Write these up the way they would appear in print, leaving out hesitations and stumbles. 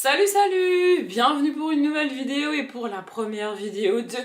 Salut, bienvenue pour une nouvelle vidéo et pour la première vidéo de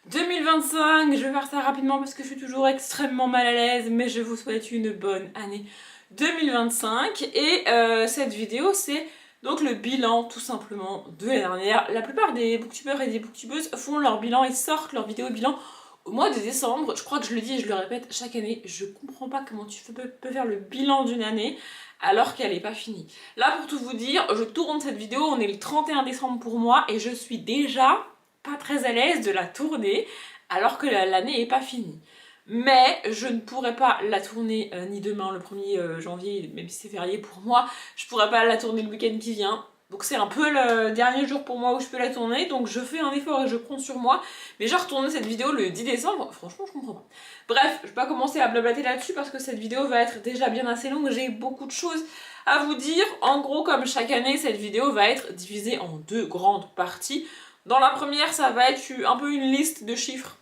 2025. Je vais faire ça rapidement parce que je suis toujours extrêmement mal à l'aise, mais je vous souhaite une bonne année 2025. Et cette vidéo, c'est donc le bilan tout simplement de l'année dernière. La plupart des booktubeurs et des booktubeuses font leur bilan et sortent leur vidéo bilan au mois de décembre. Je crois que je le dis et je le répète chaque année, je comprends pas comment tu peux faire le bilan d'une année alors qu'elle n'est pas finie. Là, pour tout vous dire, je tourne cette vidéo, on est le 31 décembre pour moi et je suis déjà pas très à l'aise de la tourner alors que l'année n'est pas finie. Mais je ne pourrais pas la tourner ni demain le 1er janvier, même si c'est férié pour moi, je pourrais pas la tourner le week-end qui vient. Donc c'est un peu le dernier jour pour moi où je peux la tourner, donc je fais un effort et je compte sur moi. Mais j'ai retourné cette vidéo le 10 décembre, franchement je comprends pas. Bref, je vais pas commencer à blablater là-dessus parce que cette vidéo va être déjà bien assez longue, j'ai beaucoup de choses à vous dire. En gros, comme chaque année, cette vidéo va être divisée en deux grandes parties. Dans la première, ça va être un peu une liste de chiffres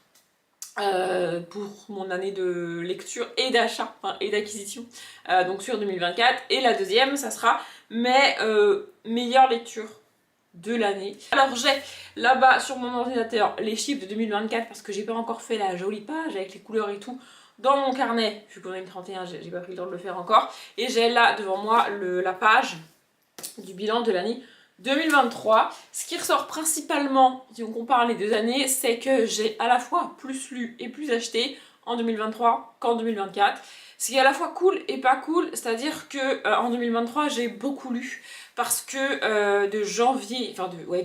pour mon année de lecture et d'achat, enfin, et d'acquisition, donc sur 2024. Et la deuxième, ça sera mes meilleures lectures de l'année. Alors j'ai là-bas sur mon ordinateur les chiffres de 2024 parce que j'ai pas encore fait la jolie page avec les couleurs et tout dans mon carnet, vu qu'on est le 31, j'ai pas pris le temps de le faire encore. Et j'ai là devant moi la page du bilan de l'année 2023. Ce qui ressort principalement, si on compare les deux années, c'est que j'ai à la fois plus lu et plus acheté en 2023 qu'en 2024. Ce qui est à la fois cool et pas cool, c'est-à-dire que en 2023 j'ai beaucoup lu parce que de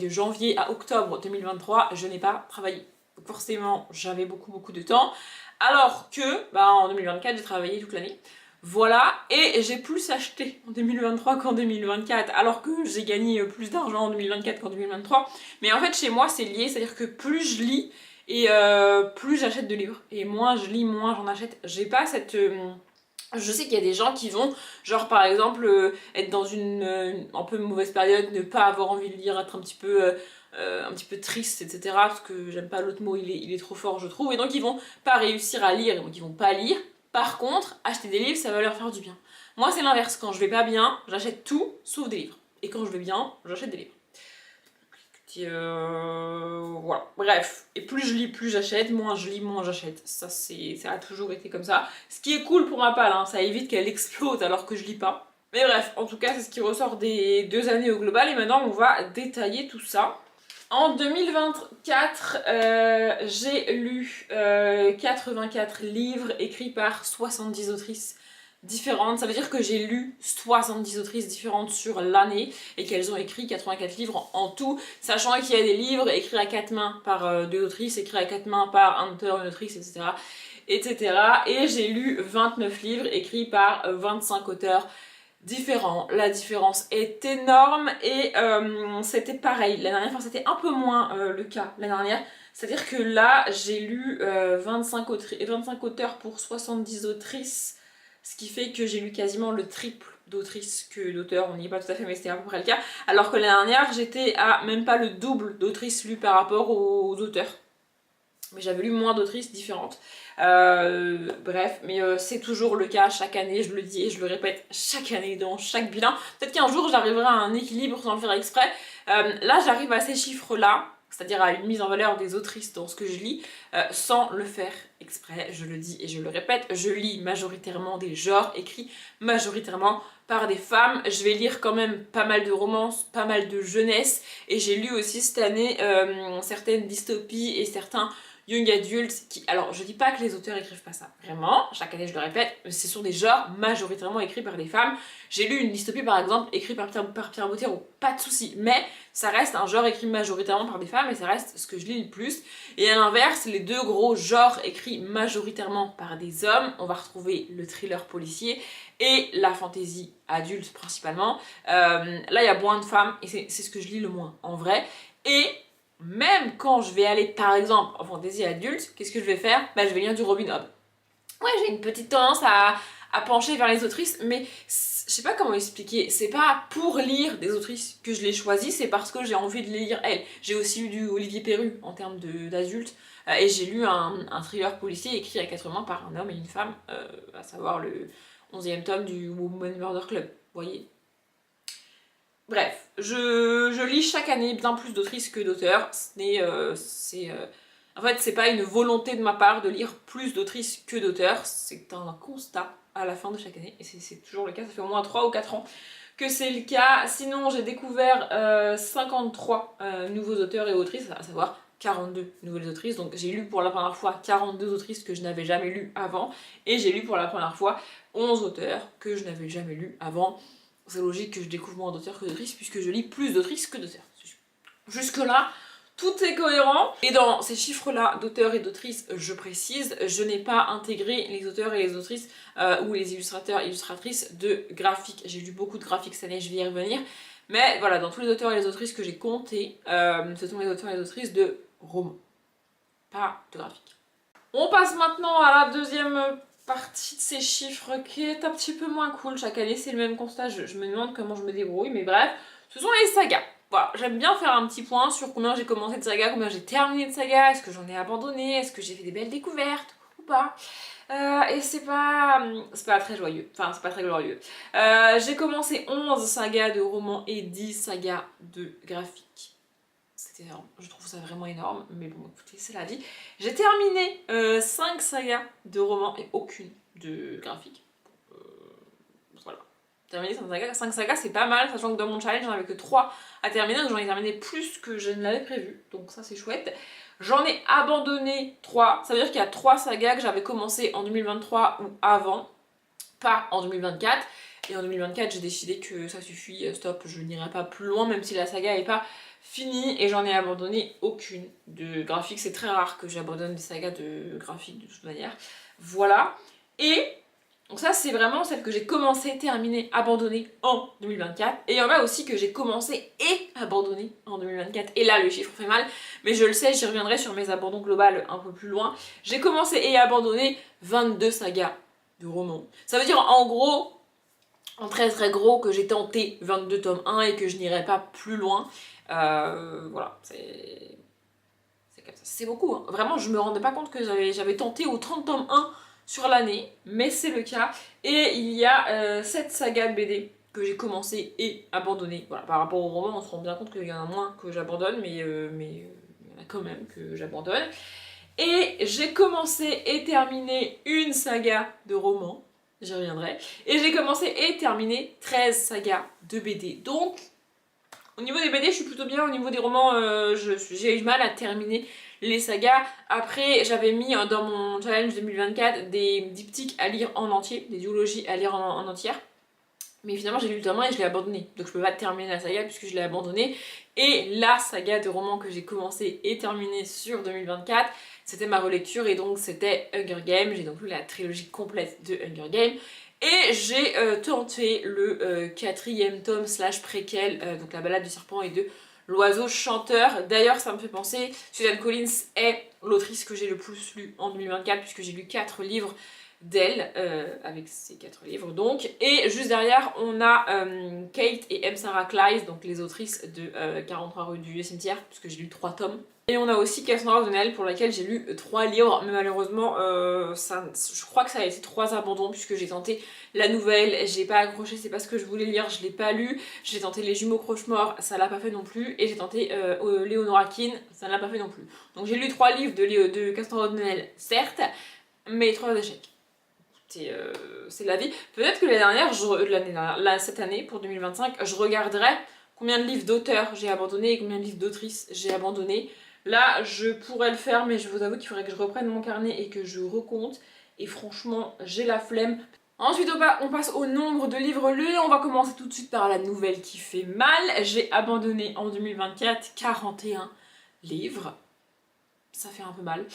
janvier à octobre 2023 je n'ai pas travaillé. Donc forcément j'avais beaucoup de temps. Alors que en 2024 j'ai travaillé toute l'année. Voilà, et j'ai plus acheté en 2023 qu'en 2024, alors que j'ai gagné plus d'argent en 2024 qu'en 2023. Mais en fait, chez moi, c'est lié, c'est-à-dire que plus je lis, et plus j'achète de livres. Et moins je lis, moins j'en achète. J'ai pas cette... Je sais qu'il y a des gens qui vont, genre par exemple, être dans une un peu mauvaise période, ne pas avoir envie de lire, être un petit peu triste, etc. Parce que j'aime pas l'autre mot, il est trop fort, je trouve. Et donc ils vont pas réussir à lire, donc ils vont pas lire. Par contre, acheter des livres, ça va leur faire du bien. Moi, c'est l'inverse. Quand je vais pas bien, j'achète tout sauf des livres. Et quand je vais bien, j'achète des livres. Voilà. Bref. Et plus je lis, plus j'achète. Moins je lis, moins j'achète. Ça a toujours été comme ça. Ce qui est cool pour ma palle, hein, ça évite qu'elle explose alors que je lis pas. Mais bref, en tout cas, c'est ce qui ressort des deux années au global. Et maintenant, on va détailler tout ça. En 2024, j'ai lu 84 livres écrits par 70 autrices différentes. Ça veut dire que j'ai lu 70 autrices différentes sur l'année et qu'elles ont écrit 84 livres en tout, sachant qu'il y a des livres écrits à quatre mains par deux autrices, écrits à quatre mains par un auteur, une autrice, etc. Et j'ai lu 29 livres écrits par 25 auteurs différents. La différence est énorme et c'était pareil. L'année dernière, enfin c'était un peu moins le cas l'année dernière. C'est-à-dire que là, j'ai lu 25 auteurs pour 70 autrices, ce qui fait que j'ai lu quasiment le triple d'autrices que d'auteurs. On n'y est pas tout à fait, mais c'était à peu près le cas. Alors que l'année dernière, j'étais à même pas le double d'autrices lues par rapport aux auteurs. Mais j'avais lu moins d'autrices différentes. Bref, mais c'est toujours le cas chaque année, je le dis et je le répète chaque année dans chaque bilan. Peut-être qu'un jour j'arriverai à un équilibre sans le faire exprès. Là j'arrive à ces chiffres-là, c'est-à-dire à une mise en valeur des autrices dans ce que je lis, sans le faire exprès, je le dis et je le répète. Je lis majoritairement des genres écrits majoritairement par des femmes. Je vais lire quand même pas mal de romances, pas mal de jeunesse, et j'ai lu aussi cette année certaines dystopies et certains young adultes qui... Alors, je dis pas que les auteurs écrivent pas ça, vraiment, chaque année je le répète, ce sont des genres majoritairement écrits par des femmes. J'ai lu une dystopie par exemple, écrite par Pierre Bottero, pas de souci, mais ça reste un genre écrit majoritairement par des femmes et ça reste ce que je lis le plus. Et à l'inverse, les deux gros genres écrits majoritairement par des hommes, on va retrouver le thriller policier et la fantasy adulte principalement. Là, il y a moins de femmes et c'est ce que je lis le moins en vrai. Et même quand je vais aller par exemple en fantasy adulte, qu'est-ce que je vais faire? Je vais lire du Robin Hobb. Ouais, j'ai une petite tendance à pencher vers les autrices, mais je sais pas comment expliquer. C'est pas pour lire des autrices que je les choisis, c'est parce que j'ai envie de les lire elles. J'ai aussi lu du Olivier Perru en termes d'adulte, et j'ai lu un thriller policier écrit à quatre mains par un homme et une femme, à savoir le 11e tome du Woman Murder Club. Vous voyez? Bref, je lis chaque année bien plus d'autrices que d'auteurs. En fait, c'est pas une volonté de ma part de lire plus d'autrices que d'auteurs, c'est un constat à la fin de chaque année, et c'est toujours le cas, ça fait au moins 3 ou 4 ans que c'est le cas. Sinon, j'ai découvert 53 nouveaux auteurs et autrices, à savoir 42 nouvelles autrices, donc j'ai lu pour la première fois 42 autrices que je n'avais jamais lues avant, et j'ai lu pour la première fois 11 auteurs que je n'avais jamais lus avant. C'est logique que je découvre moins d'auteurs que d'autrices, puisque je lis plus d'autrices que d'auteurs. Jusque-là, tout est cohérent. Et dans ces chiffres-là d'auteurs et d'autrices, je précise, je n'ai pas intégré les auteurs et les autrices ou les illustrateurs et illustratrices de graphiques. J'ai lu beaucoup de graphiques cette année, je vais y revenir. Mais voilà, dans tous les auteurs et les autrices que j'ai comptés, ce sont les auteurs et les autrices de romans, pas de graphiques. On passe maintenant à la deuxième partie de ces chiffres qui est un petit peu moins cool. Chaque année, c'est le même constat. Je me demande comment je me débrouille, mais bref, ce sont les sagas. Voilà, j'aime bien faire un petit point sur combien j'ai commencé de sagas, combien j'ai terminé de sagas, est-ce que j'en ai abandonné, est-ce que j'ai fait des belles découvertes ou pas. Et c'est pas très joyeux, enfin c'est pas très glorieux. J'ai commencé 11 sagas de romans et 10 sagas de graphiques. C'est énorme, je trouve ça vraiment énorme, mais bon écoutez, c'est la vie. J'ai terminé 5 sagas de romans et aucune de graphique. Voilà. Terminer 5 sagas, c'est pas mal, sachant que dans mon challenge, j'en avais que 3 à terminer, donc j'en ai terminé plus que je ne l'avais prévu, donc ça c'est chouette. J'en ai abandonné 3, ça veut dire qu'il y a 3 sagas que j'avais commencé en 2023 ou avant, pas en 2024. Et en 2024, j'ai décidé que ça suffit, stop, je n'irai pas plus loin, même si la saga n'est pas finie, et j'en ai abandonné aucune de graphique. C'est très rare que j'abandonne des sagas de graphique de toute manière. Voilà. Et donc ça, c'est vraiment celle que j'ai commencé, terminée, abandonnée en 2024. Et il y en a aussi que j'ai commencé et abandonné en 2024. Et là, le chiffre fait mal, mais je le sais, j'y reviendrai sur mes abandons globales un peu plus loin. J'ai commencé et abandonné 22 sagas de romans. Ça veut dire en gros, en très très gros, que j'ai tenté 22 tomes 1 et que je n'irai pas plus loin. Voilà, c'est comme ça. C'est beaucoup, hein. Vraiment, je me rendais pas compte que j'avais tenté aux 30 tomes 1 sur l'année, mais c'est le cas. Et il y a 7 sagas de BD que j'ai commencé et abandonné. Voilà, par rapport au roman, on se rend bien compte qu'il y en a moins que j'abandonne, mais il y en a quand même que j'abandonne. Et j'ai commencé et terminé une saga de romans, j'y reviendrai. Et j'ai commencé et terminé 13 sagas de BD. Donc, au niveau des BD, je suis plutôt bien. Au niveau des romans, j'ai eu du mal à terminer les sagas. Après, j'avais mis dans mon challenge 2024 des diptyques à lire en entier, des duologies à lire en entière. Mais finalement, j'ai lu le tome 1 et je l'ai abandonné. Donc je peux pas terminer la saga puisque je l'ai abandonné. Et la saga de romans que j'ai commencé et terminée sur 2024, c'était ma relecture et donc c'était Hunger Games. J'ai donc lu la trilogie complète de Hunger Games. Et j'ai tenté le 4e tome slash préquel, donc la balade du serpent et de l'oiseau chanteur. D'ailleurs, ça me fait penser, Suzanne Collins est l'autrice que j'ai le plus lu en 2024 puisque j'ai lu 4 livres d'elle, avec ces 4 livres donc. Et juste derrière, on a Kate et M. Sarah Clyde, donc les autrices de 43 rue du cimetière, puisque j'ai lu 3 tomes. Et on a aussi Cassandra O'Donnell, pour laquelle j'ai lu 3 livres, mais malheureusement, je crois que ça a été 3 abandons, puisque j'ai tenté la nouvelle, j'ai pas accroché, c'est pas ce que je voulais lire, je l'ai pas lu. J'ai tenté Les Jumeaux Croche-Mort, ça l'a pas fait non plus. Et j'ai tenté Léonora Keane, ça ne l'a pas fait non plus. Donc j'ai lu 3 livres de Cassandra O'Donnell, certes, mais 3 échecs. C'est la vie. Peut-être que cette année, pour 2025, je regarderai combien de livres d'auteurs j'ai abandonné et combien de livres d'autrices j'ai abandonné. Là, je pourrais le faire, mais je vous avoue qu'il faudrait que je reprenne mon carnet et que je recompte. Et franchement, j'ai la flemme. Ensuite, on passe au nombre de livres lus. On va commencer tout de suite par la nouvelle qui fait mal. J'ai abandonné en 2024 41 livres. Ça fait un peu mal.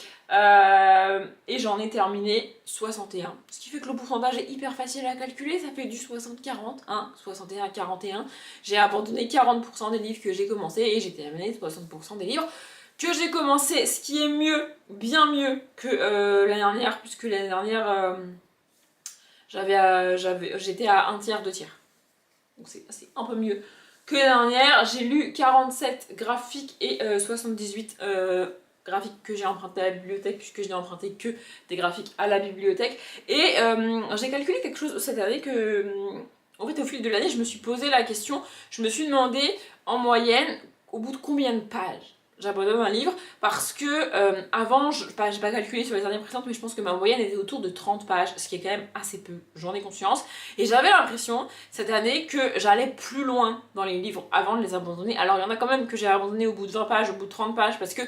Et j'en ai terminé 61. Ce qui fait que le pourcentage est hyper facile à calculer. Ça fait du 60-40. 61 à 41. J'ai abandonné 40% des livres que j'ai commencé et j'ai terminé 60% des livres que j'ai commencé. Ce qui est mieux, bien mieux que l'année dernière, puisque l'année dernière, j'étais à un tiers, 2 tiers. Donc c'est un peu mieux que l'année dernière. J'ai lu 47 graphiques et 78 graphiques que j'ai emprunté à la bibliothèque, puisque je n'ai emprunté que des graphiques à la bibliothèque. Et j'ai calculé quelque chose cette année que En fait, au fil de l'année, je me suis posé la question, je me suis demandé en moyenne, au bout de combien de pages j'abandonne un livre, parce que avant, j'ai pas calculé sur les années précédentes, mais je pense que ma moyenne était autour de 30 pages, ce qui est quand même assez peu, j'en ai conscience. Et j'avais l'impression, cette année, que j'allais plus loin dans les livres avant de les abandonner. Alors il y en a quand même que j'ai abandonné au bout de 20 pages, au bout de 30 pages, parce que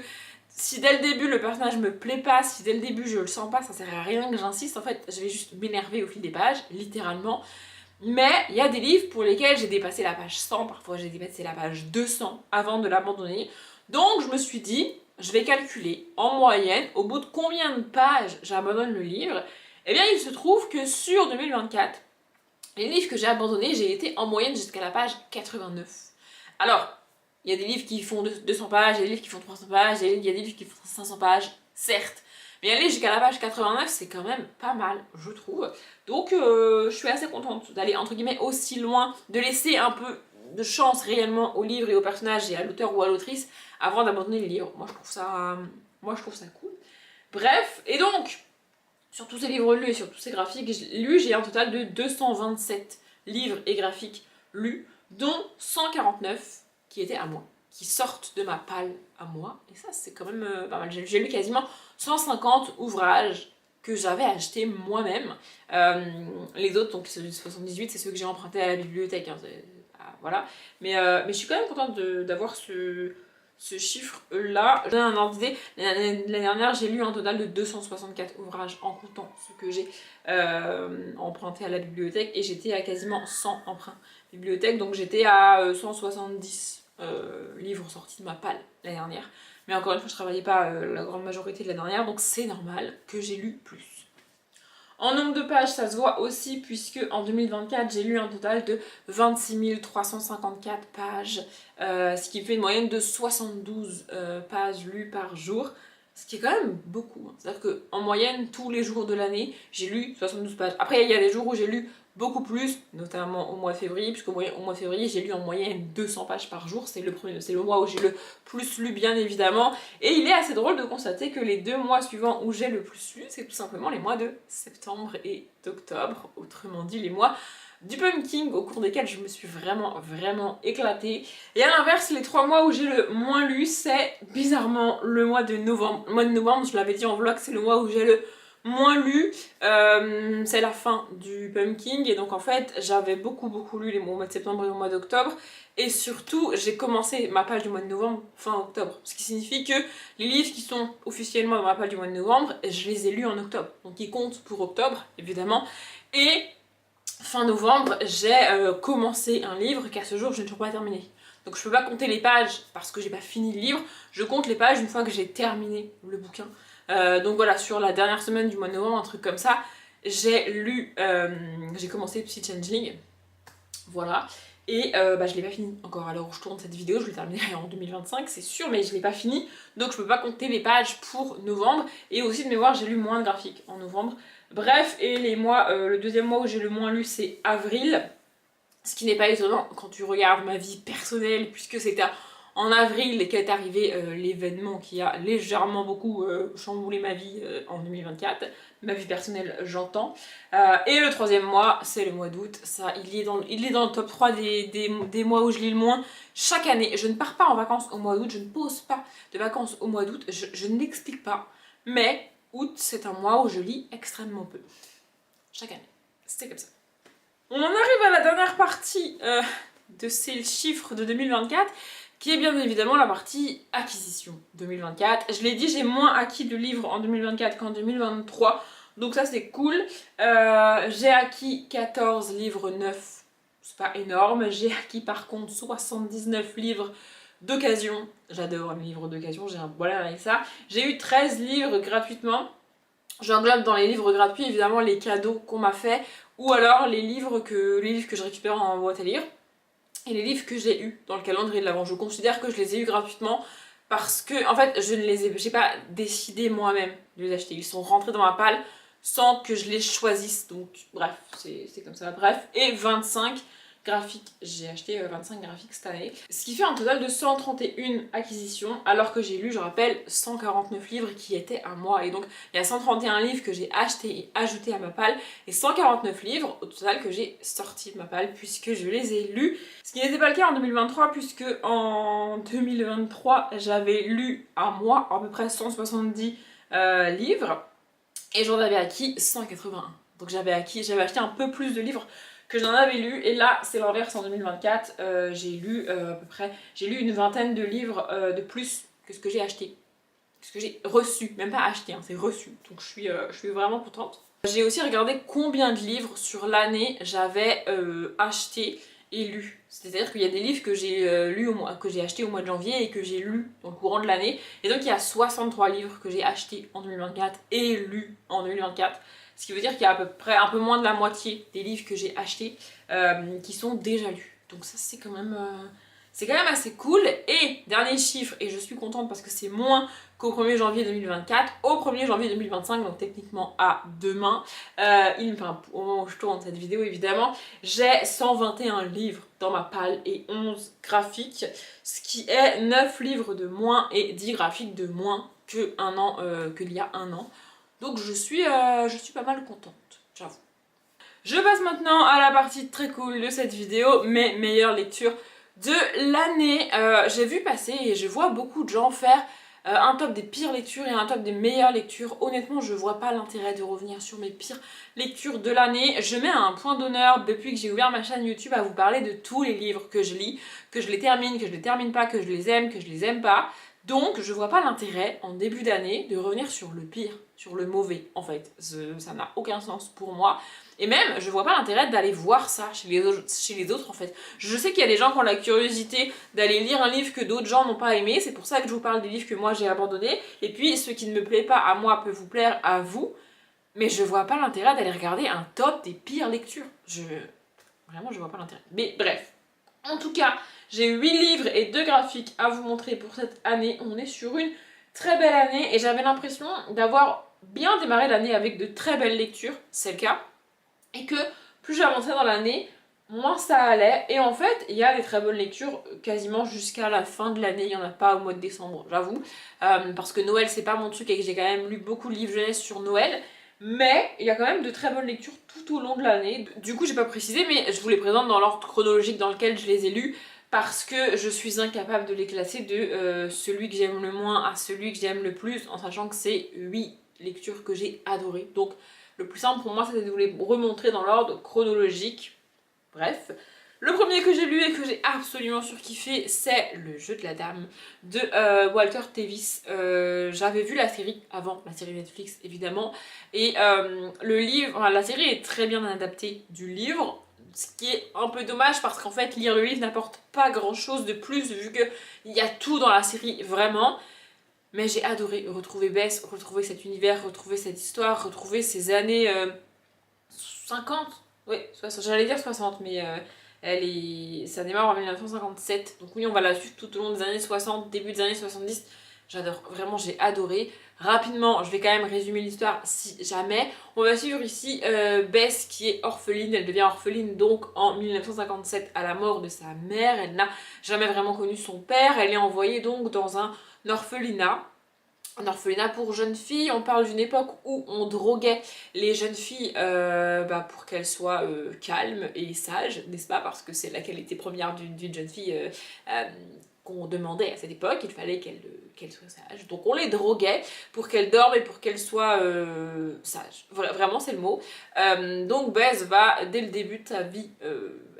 si dès le début le personnage me plaît pas, si dès le début je le sens pas, ça sert à rien que j'insiste, en fait, je vais juste m'énerver au fil des pages, littéralement. Mais il y a des livres pour lesquels j'ai dépassé la page 100, parfois j'ai dépassé la page 200 avant de l'abandonner. Donc je me suis dit, je vais calculer en moyenne au bout de combien de pages j'abandonne le livre. Eh bien il se trouve que sur 2024, les livres que j'ai abandonnés, j'ai été en moyenne jusqu'à la page 89. Alors, il y a des livres qui font 200 pages, il y a des livres qui font 300 pages, il y a des livres qui font 500 pages, certes. Mais aller jusqu'à la page 89, c'est quand même pas mal, je trouve. Donc, je suis assez contente d'aller, entre guillemets, aussi loin, de laisser un peu de chance réellement au livre et au personnage et à l'auteur ou à l'autrice avant d'abandonner le livre. Moi, je trouve ça cool. Bref, et donc, sur tous ces livres lus et sur tous ces graphiques lus, j'ai un total de 227 livres et graphiques lus, dont 149 qui étaient à moi, qui sortent de ma palle à moi. Et ça, c'est quand même pas mal. J'ai lu quasiment 150 ouvrages que j'avais achetés moi-même. Les autres, donc ceux du 78, c'est ceux que j'ai empruntés à la bibliothèque. Hein, voilà. Mais je suis quand même contente d'avoir ce chiffre-là. Je donne un ordre d'idée. L'année dernière, j'ai lu un total de 264 ouvrages en comptant ce que j'ai emprunté à la bibliothèque et j'étais à quasiment 100 emprunts bibliothèque, donc j'étais à 170 livres sortis de ma palle l'année dernière. Mais encore une fois, je travaillais pas la grande majorité de l'année dernière, donc c'est normal que j'ai lu plus. En nombre de pages, ça se voit aussi, puisque en 2024, j'ai lu un total de 26 354 pages, ce qui fait une moyenne de 72 pages lues par jour, ce qui est quand même beaucoup. C'est-à-dire qu'en moyenne, tous les jours de l'année, j'ai lu 72 pages. Après, il y a des jours où j'ai lu beaucoup plus, notamment au mois de février, puisqu'au mois de février, j'ai lu en moyenne 200 pages par jour. C'est le mois où j'ai le plus lu, bien évidemment. Et il est assez drôle de constater que les 2 mois suivants où j'ai le plus lu, c'est tout simplement les mois de septembre et d'octobre. Autrement dit, les mois du pumpkin au cours desquels je me suis vraiment éclatée. Et à l'inverse, les 3 mois où j'ai le moins lu, c'est bizarrement le mois de novembre. Le mois de novembre, je l'avais dit en vlog, c'est le mois où j'ai le moins lu, c'est la fin du pumpkin et donc en fait j'avais beaucoup lu les mois de septembre et au mois d'octobre et surtout j'ai commencé ma page du mois de novembre fin octobre, ce qui signifie que les livres qui sont officiellement dans ma page du mois de novembre, je les ai lus en octobre, donc ils comptent pour octobre évidemment. Et fin novembre j'ai commencé un livre qu'à ce jour je n'ai toujours pas terminé. Donc je peux pas compter les pages parce que j'ai pas fini le livre, je compte les pages une fois que j'ai terminé le bouquin. Donc voilà, sur la dernière semaine du mois de novembre, un truc comme ça, j'ai commencé Psy Changeling, voilà, et je l'ai pas fini encore. Alors je tourne cette vidéo, je le terminerai en 2025, c'est sûr, mais je l'ai pas fini, donc je peux pas compter les pages pour novembre, et aussi de mémoire, j'ai lu moins de graphiques en novembre. Bref, et le deuxième mois où j'ai le moins lu, c'est avril, ce qui n'est pas étonnant quand tu regardes ma vie personnelle, puisque c'était en avril qu'est arrivé l'événement qui a légèrement beaucoup chamboulé ma vie en 2024, ma vie personnelle j'entends. Et le troisième mois, c'est le mois d'août, ça il est dans le top 3 des mois où je lis le moins chaque année. Je ne pars pas en vacances au mois d'août, je ne pose pas de vacances au mois d'août, je ne l'explique pas, mais août c'est un mois où je lis extrêmement peu. Chaque année, c'est comme ça. On en arrive à la dernière partie de ces chiffres de 2024, qui est bien évidemment la partie acquisition 2024. Je l'ai dit, j'ai moins acquis de livres en 2024 qu'en 2023, donc ça c'est cool. J'ai acquis 14 livres neufs, c'est pas énorme. J'ai acquis par contre 79 livres d'occasion. J'adore les livres d'occasion, j'ai un problème avec ça. J'ai eu 13 livres gratuitement. J'englobe dans les livres gratuits évidemment les cadeaux qu'on m'a fait, ou alors les livres que je récupère en boîte à lire. Et les livres que j'ai eus dans le calendrier de l'Avent, je considère que je les ai eus gratuitement parce que, en fait, j'ai pas décidé moi-même de les acheter. Ils sont rentrés dans ma palle sans que je les choisisse. Donc, bref, c'est comme ça. Bref, et 25 graphiques. J'ai acheté 25 graphiques cette année. Ce qui fait un total de 131 acquisitions, alors que j'ai lu, je rappelle, 149 livres qui étaient à moi. Et donc, il y a 131 livres que j'ai achetés et ajoutés à ma palle, et 149 livres au total que j'ai sortis de ma palle, puisque je les ai lus. Ce qui n'était pas le cas en 2023, puisque en 2023, j'avais lu à moi à peu près 170 livres, et j'en avais acquis 181. Donc j'avais acheté un peu plus de livres que j'en avais lu, et là c'est l'inverse. En 2024, j'ai lu à peu près, j'ai lu une vingtaine de livres de plus que ce que j'ai acheté, ce que j'ai reçu, même pas acheté, hein, c'est reçu. Donc je suis vraiment contente. J'ai aussi regardé combien de livres sur l'année j'avais acheté et lu. C'est-à-dire qu'il y a des livres que j'ai que j'ai achetés au mois de janvier et que j'ai lus dans le courant de l'année. Et donc il y a 63 livres que j'ai achetés en 2024 et lus en 2024. Ce qui veut dire qu'il y a à peu près un peu moins de la moitié des livres que j'ai achetés qui sont déjà lus. Donc ça c'est quand même assez cool. Et dernier chiffre, et je suis contente parce que c'est moins qu'au 1er janvier 2024, au 1er janvier 2025, donc techniquement à demain, au moment où je tourne cette vidéo évidemment, j'ai 121 livres dans ma palle et 11 graphiques, ce qui est 9 livres de moins et 10 graphiques de moins qu'il y a un an. Donc je suis pas mal contente, j'avoue. Je passe maintenant à la partie très cool de cette vidéo, mes meilleures lectures de l'année. J'ai vu passer et je vois beaucoup de gens faire un top des pires lectures et un top des meilleures lectures. Honnêtement, je vois pas l'intérêt de revenir sur mes pires lectures de l'année. Je mets un point d'honneur depuis que j'ai ouvert ma chaîne YouTube à vous parler de tous les livres que je lis, que je les termine, que je les termine pas, que je les aime, que je les aime pas. Donc je vois pas l'intérêt en début d'année de revenir sur le pire, sur le mauvais en fait. Ça n'a aucun sens pour moi. Et même, je vois pas l'intérêt d'aller voir ça chez les autres en fait. Je sais qu'il y a des gens qui ont la curiosité d'aller lire un livre que d'autres gens n'ont pas aimé. C'est pour ça que je vous parle des livres que moi j'ai abandonnés. Et puis, ce qui ne me plaît pas à moi peut vous plaire à vous. Mais je vois pas l'intérêt d'aller regarder un top des pires lectures. Vraiment, je vois pas l'intérêt. Mais bref. En tout cas, j'ai 8 livres et 2 graphiques à vous montrer pour cette année. On est sur une très belle année et j'avais l'impression d'avoir bien démarré l'année avec de très belles lectures. C'est le cas. Et que plus j'avançais dans l'année, moins ça allait. Et en fait, il y a des très bonnes lectures quasiment jusqu'à la fin de l'année. Il n'y en a pas au mois de décembre, j'avoue. Parce que Noël, c'est pas mon truc et que j'ai quand même lu beaucoup de livres jeunesse sur Noël. Mais il y a quand même de très bonnes lectures tout au long de l'année. Du coup, j'ai pas précisé, mais je vous les présente dans l'ordre chronologique dans lequel je les ai lus. Parce que je suis incapable de les classer de celui que j'aime le moins à celui que j'aime le plus. En sachant que c'est 8 lectures que j'ai adorées. Donc, le plus simple pour moi, c'était de vous les remontrer dans l'ordre chronologique. Bref. Le premier que j'ai lu et que j'ai absolument surkiffé, c'est Le Jeu de la Dame de Walter Tevis. J'avais vu la série avant, la série Netflix évidemment. Et le livre, enfin, la série est très bien adaptée du livre. Ce qui est un peu dommage parce qu'en fait, lire le livre n'apporte pas grand chose de plus vu qu'il y a tout dans la série vraiment. Mais j'ai adoré retrouver Bess, retrouver cet univers, retrouver cette histoire, retrouver ces années 50. Oui, j'allais dire 60, mais ça démarre en 1957. Donc oui, on va la suivre tout au long des années 60, début des années 70. J'adore, vraiment j'ai adoré. Rapidement, je vais quand même résumer l'histoire si jamais. On va suivre ici Bess qui est orpheline. Elle devient orpheline donc en 1957 à la mort de sa mère. Elle n'a jamais vraiment connu son père. Elle est envoyée donc dans un orphelinat pour jeunes filles. On parle d'une époque où on droguait les jeunes filles pour qu'elles soient calmes et sages, n'est-ce pas? Parce que c'est la qualité première d'une jeune fille qu'on demandait à cette époque. Il fallait qu'elle soit sage. Donc on les droguait pour qu'elles dorment et pour qu'elles soient sages. Voilà, vraiment c'est le mot. Donc Bess va, dès le début de sa vie,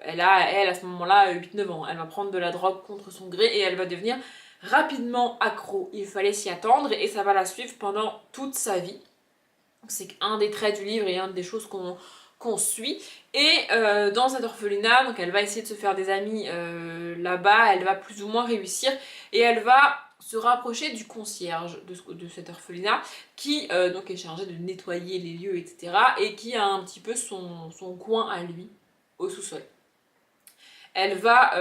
elle à ce moment-là 8-9 ans, elle va prendre de la drogue contre son gré et elle va devenir rapidement accro. Il fallait s'y attendre et ça va la suivre pendant toute sa vie. C'est un des traits du livre et une des choses qu'on suit. Et dans cet orphelinat, donc elle va essayer de se faire des amis là-bas, elle va plus ou moins réussir et elle va se rapprocher du concierge de cet orphelinat qui donc est chargé de nettoyer les lieux, etc. et qui a un petit peu son coin à lui au sous-sol. Elle va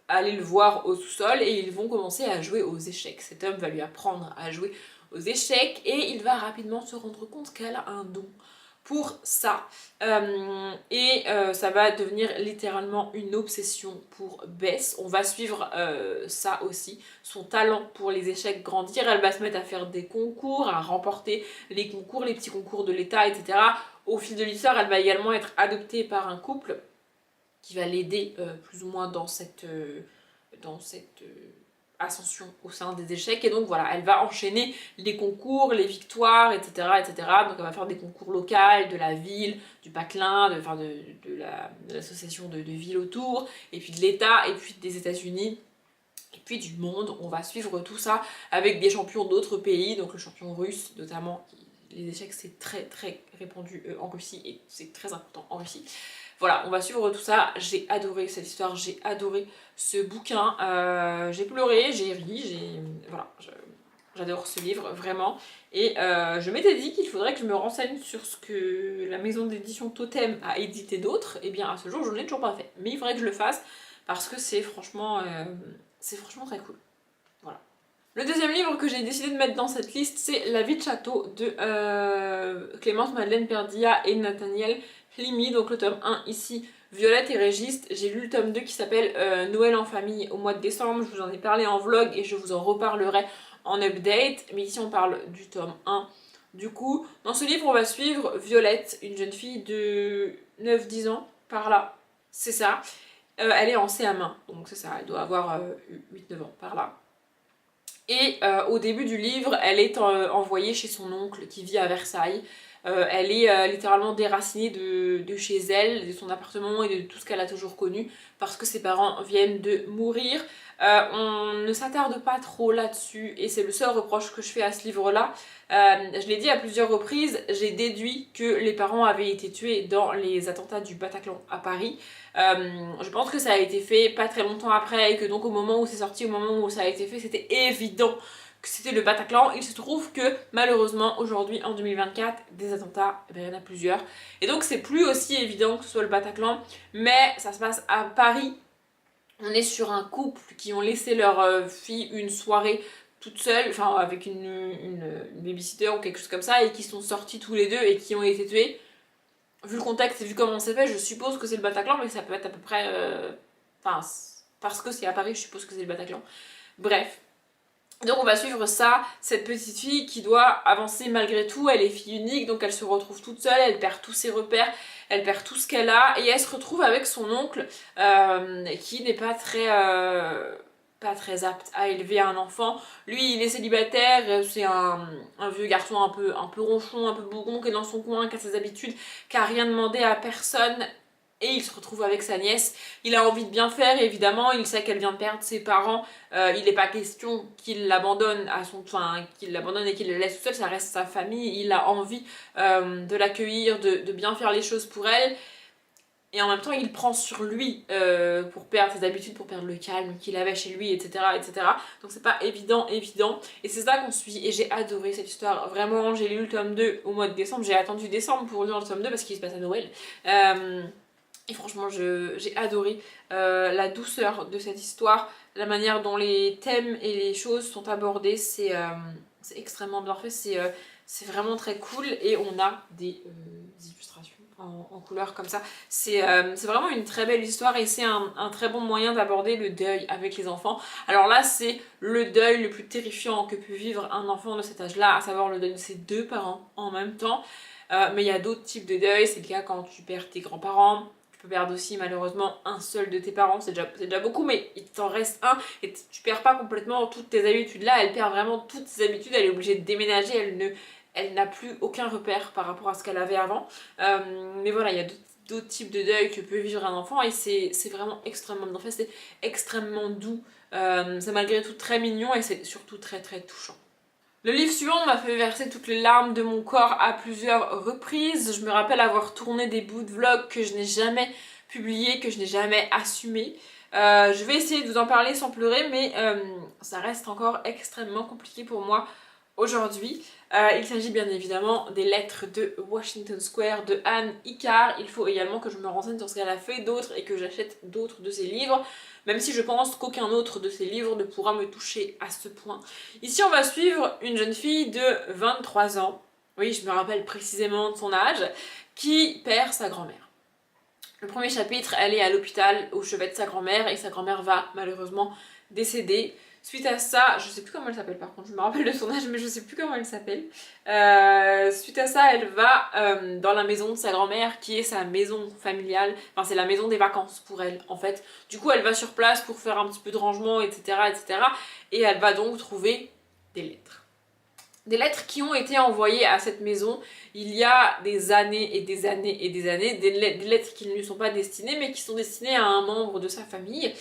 aller le voir au sous-sol et ils vont commencer à jouer aux échecs. Cet homme va lui apprendre à jouer aux échecs et il va rapidement se rendre compte qu'elle a un don pour ça. Ça va devenir littéralement une obsession pour Bess. On va suivre ça aussi, son talent pour les échecs grandir. Elle va se mettre à faire des concours, à remporter les concours, les petits concours de l'État, etc. Au fil de l'histoire, elle va également être adoptée par un couple qui va l'aider plus ou moins dans cette ascension au sein des échecs. Et donc voilà, elle va enchaîner les concours, les victoires, etc., etc. Donc elle va faire des concours locaux, de la ville, du patelin, de l'association de villes autour, et puis de l'État, et puis des États-Unis, et puis du monde. On va suivre tout ça avec des champions d'autres pays, donc le champion russe notamment. Les échecs, c'est très très répandu en Russie et c'est très important en Russie. Voilà, on va suivre tout ça. J'ai adoré cette histoire, j'ai adoré ce bouquin. J'ai pleuré, j'ai ri, voilà, j'adore ce livre, vraiment. Et je m'étais dit qu'il faudrait que je me renseigne sur ce que la maison d'édition Totem a édité d'autres. Et bien à ce jour, je ne l'ai toujours pas fait. Mais il faudrait que je le fasse parce que c'est franchement très cool. Voilà. Le deuxième livre que j'ai décidé de mettre dans cette liste, c'est La vie de château de Clémence Madeleine Perdia et Nathaniel Limy, donc le tome 1 ici, Violette et Régis. J'ai lu le tome 2 qui s'appelle Noël en famille au mois de décembre, je vous en ai parlé en vlog et je vous en reparlerai en update, mais ici on parle du tome 1. Du coup, dans ce livre on va suivre Violette, une jeune fille de 9-10 ans, par là, c'est ça. Elle est en CM1, donc c'est ça, elle doit avoir 8-9 ans, par là. Et au début du livre, elle est envoyée chez son oncle qui vit à Versailles. Elle est littéralement déracinée de chez elle, de son appartement et de tout ce qu'elle a toujours connu parce que ses parents viennent de mourir. On ne s'attarde pas trop là-dessus et c'est le seul reproche que je fais à ce livre-là. Je l'ai dit à plusieurs reprises, j'ai déduit que les parents avaient été tués dans les attentats du Bataclan à Paris. Je pense que ça a été fait pas très longtemps après et que donc au moment où c'est sorti, au moment où ça a été fait, c'était évident que c'était le Bataclan. Il se trouve que malheureusement aujourd'hui en 2024 des attentats, il y en a plusieurs et donc c'est plus aussi évident que ce soit le Bataclan, mais ça se passe à Paris. On est sur un couple qui ont laissé leur fille une soirée toute seule, enfin avec une babysitter ou quelque chose comme ça, et qui sont sortis tous les deux et qui ont été tués. Vu le contexte et vu comment c'est fait, je suppose que c'est le Bataclan, mais ça peut être à peu près... Enfin, parce que c'est à Paris, je suppose que c'est le Bataclan. Bref. Donc on va suivre ça, cette petite fille qui doit avancer malgré tout, elle est fille unique, donc elle se retrouve toute seule, elle perd tous ses repères, elle perd tout ce qu'elle a, et elle se retrouve avec son oncle qui n'est pas très apte à élever un enfant. Lui il est célibataire, c'est un vieux garçon un peu ronchon, un peu bougon, qui est dans son coin, qui a ses habitudes, qui a rien demandé à personne. Et il se retrouve avec sa nièce, il a envie de bien faire évidemment, il sait qu'elle vient de perdre ses parents, il n'est pas question qu'il l'abandonne qu'il l'abandonne et qu'il la laisse toute seule, ça reste sa famille, il a envie de l'accueillir, de bien faire les choses pour elle. Et en même temps il prend sur lui pour perdre ses habitudes, pour perdre le calme qu'il avait chez lui, etc. etc. Donc c'est pas évident. Et c'est ça qu'on suit et j'ai adoré cette histoire. Vraiment, j'ai lu le tome 2 au mois de décembre, j'ai attendu décembre pour lire le tome 2 parce qu'il se passe à Noël. Et franchement, j'ai adoré la douceur de cette histoire, la manière dont les thèmes et les choses sont abordées, c'est extrêmement bien fait, c'est vraiment très cool et on a des illustrations en couleur comme ça. C'est vraiment une très belle histoire et c'est un très bon moyen d'aborder le deuil avec les enfants. Alors là, c'est le deuil le plus terrifiant que peut vivre un enfant de cet âge-là, à savoir le deuil de ses deux parents en même temps. Mais il y a d'autres types de deuil, c'est le cas quand tu perds tes grands-parents. Tu peux perdre aussi malheureusement un seul de tes parents, c'est déjà beaucoup, mais il t'en reste un et tu perds pas complètement toutes tes habitudes. Là, elle perd vraiment toutes ses habitudes, elle est obligée de déménager, elle n'a plus aucun repère par rapport à ce qu'elle avait avant. Mais voilà, il y a d'autres types de deuil que peut vivre un enfant et c'est vraiment extrêmement bien fait, c'est extrêmement doux, c'est malgré tout très mignon et c'est surtout très très touchant. Le livre suivant m'a fait verser toutes les larmes de mon corps à plusieurs reprises. Je me rappelle avoir tourné des bouts de vlog que je n'ai jamais publiés, que je n'ai jamais assumés. Je vais essayer de vous en parler sans pleurer, mais ça reste encore extrêmement compliqué pour moi aujourd'hui. Il s'agit bien évidemment des lettres de Washington Square de Anne Icard. Il faut également que je me renseigne sur ce qu'elle a fait d'autre et que j'achète d'autres de ses livres, même si je pense qu'aucun autre de ses livres ne pourra me toucher à ce point. Ici on va suivre une jeune fille de 23 ans oui, je me rappelle précisément de son âge, qui perd sa grand-mère. Le premier chapitre, elle est à l'hôpital au chevet de sa grand-mère et sa grand-mère va malheureusement décéder. Suite à ça, je sais plus comment elle s'appelle par contre, je me rappelle de son âge mais je sais plus comment elle s'appelle. Suite à ça, elle va dans la maison de sa grand-mère qui est sa maison familiale, enfin c'est la maison des vacances pour elle en fait. Du coup elle va sur place pour faire un petit peu de rangement etc. etc. Et elle va donc trouver des lettres. Des lettres qui ont été envoyées à cette maison il y a des années et des années et des années, des lettres qui ne lui sont pas destinées mais qui sont destinées à un membre de sa famille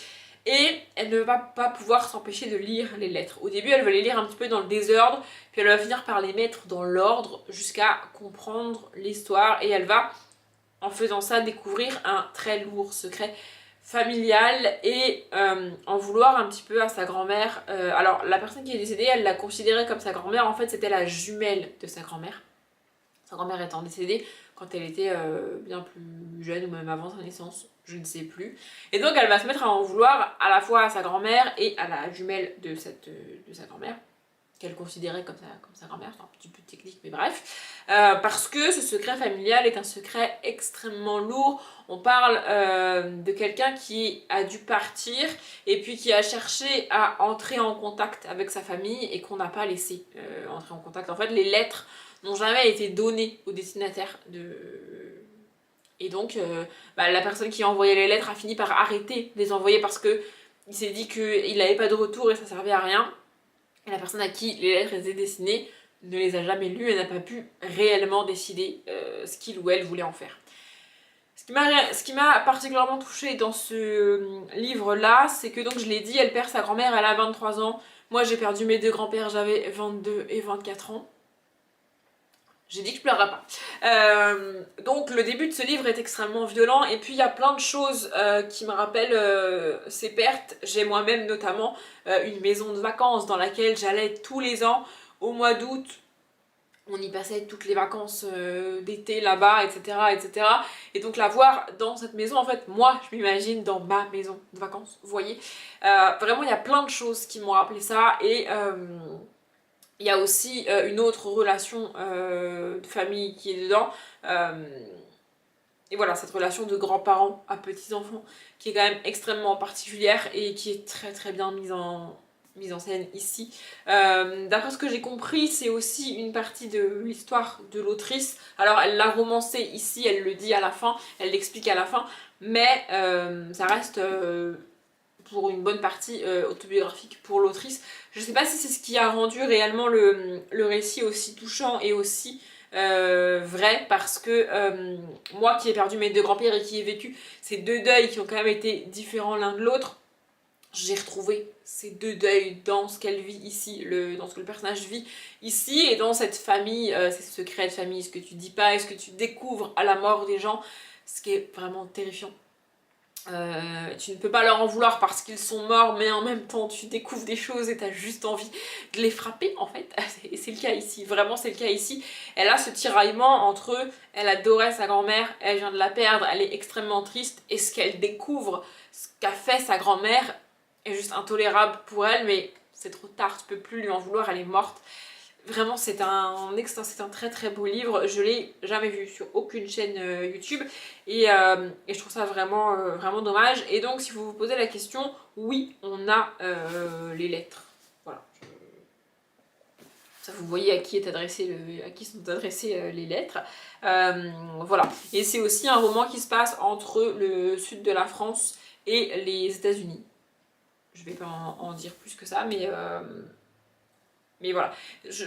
et elle ne va pas pouvoir s'empêcher de lire les lettres. Au début elle va les lire un petit peu dans le désordre puis elle va finir par les mettre dans l'ordre jusqu'à comprendre l'histoire et elle va en faisant ça découvrir un très lourd secret familial et en vouloir un petit peu à sa grand-mère. Alors la personne qui est décédée, elle l'a considérée comme sa grand-mère, en fait c'était la jumelle de sa grand-mère. Sa grand-mère étant décédée quand elle était bien plus jeune ou même avant sa naissance, je ne sais plus. Et donc elle va se mettre à en vouloir à la fois à sa grand-mère et à la jumelle de sa grand-mère, qu'elle considérait comme sa grand-mère, c'est un petit peu technique mais bref, parce que ce secret familial est un secret extrêmement lourd. On parle de quelqu'un qui a dû partir et puis qui a cherché à entrer en contact avec sa famille et qu'on n'a pas laissé entrer en contact. En fait les lettres n'ont jamais été données au destinataire et donc la personne qui a envoyé les lettres a fini par arrêter de les envoyer parce que il s'est dit qu'il n'avait pas de retour et ça servait à rien. Et la personne à qui les lettres étaient destinées ne les a jamais lues et n'a pas pu réellement décider ce qu'il ou elle voulait en faire. Ce qui m'a particulièrement touchée dans ce livre-là, c'est que donc je l'ai dit, elle perd sa grand-mère, elle a 23 ans. Moi j'ai perdu mes deux grands-pères, j'avais 22 et 24 ans. J'ai dit que je pleurerais pas. Donc le début de ce livre est extrêmement violent et puis il y a plein de choses qui me rappellent ces pertes. J'ai moi-même notamment une maison de vacances dans laquelle j'allais tous les ans au mois d'août. On y passait toutes les vacances d'été là-bas, etc., etc. Et donc la voir dans cette maison, en fait, moi, je m'imagine dans ma maison de vacances, vous voyez. Vraiment, il y a plein de choses qui m'ont rappelé ça et... il y a aussi une autre relation de famille qui est dedans. Et voilà, cette relation de grands-parents à petits-enfants qui est quand même extrêmement particulière et qui est très très bien mise en scène ici. D'après ce que j'ai compris, c'est aussi une partie de l'histoire de l'autrice. Alors elle l'a romancé ici, elle le dit à la fin, elle l'explique à la fin, mais ça reste... pour une bonne partie autobiographique pour l'autrice. Je sais pas si c'est ce qui a rendu réellement le récit aussi touchant et aussi vrai, parce que moi qui ai perdu mes deux grands-pères et qui ai vécu ces deux deuils qui ont quand même été différents l'un de l'autre, j'ai retrouvé ces deux deuils dans ce qu'elle vit ici, dans ce que le personnage vit ici et dans cette famille, ces secrets de famille, ce que tu dis pas et ce que tu découvres à la mort des gens, ce qui est vraiment terrifiant. Tu ne peux pas leur en vouloir parce qu'ils sont morts, mais en même temps tu découvres des choses et t'as juste envie de les frapper en fait. Et c'est le cas ici, vraiment c'est le cas ici. Elle a ce tiraillement entre eux, elle adorait sa grand-mère, elle vient de la perdre, elle est extrêmement triste et ce qu'elle découvre, ce qu'a fait sa grand-mère est juste intolérable pour elle, mais c'est trop tard, tu peux plus lui en vouloir, elle est morte. Vraiment c'est un très très beau livre, je l'ai jamais vu sur aucune chaîne YouTube et je trouve ça vraiment, vraiment dommage. Et donc si vous vous posez la question, oui on a les lettres, voilà. Ça vous voyez à qui sont adressées les lettres. Voilà, et c'est aussi un roman qui se passe entre le sud de la France et les États-Unis. Je vais pas en dire plus que ça, mais voilà,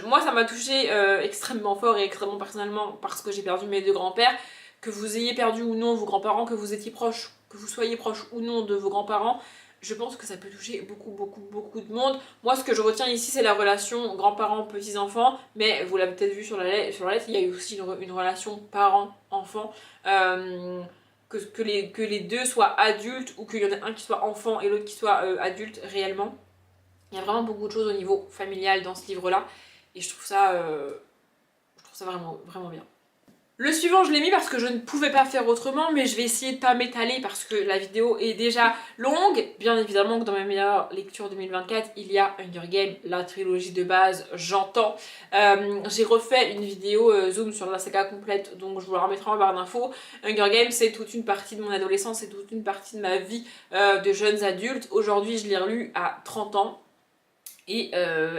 moi ça m'a touchée extrêmement fort et extrêmement personnellement parce que j'ai perdu mes deux grands-pères. Que vous ayez perdu ou non vos grands-parents, que vous étiez proche, que vous soyez proche ou non de vos grands-parents, je pense que ça peut toucher beaucoup beaucoup beaucoup de monde. Moi ce que je retiens ici c'est la relation grands-parents-petits-enfants, mais vous l'avez peut-être vu sur la lettre, il y a eu aussi une relation parents-enfants. Que les deux soient adultes ou qu'il y en ait un qui soit enfant et l'autre qui soit adulte réellement. Il y a vraiment beaucoup de choses au niveau familial dans ce livre-là et je trouve ça vraiment, vraiment bien. Le suivant, je l'ai mis parce que je ne pouvais pas faire autrement, mais je vais essayer de pas m'étaler parce que la vidéo est déjà longue. Bien évidemment que dans mes meilleures lectures 2024, il y a Hunger Games, la trilogie de base, j'entends. J'ai refait une vidéo Zoom sur la saga complète, donc je vous la remettrai en barre d'infos. Hunger Games, c'est toute une partie de mon adolescence, c'est toute une partie de ma vie de jeunes adultes. Aujourd'hui, je l'ai relu à 30 ans. Et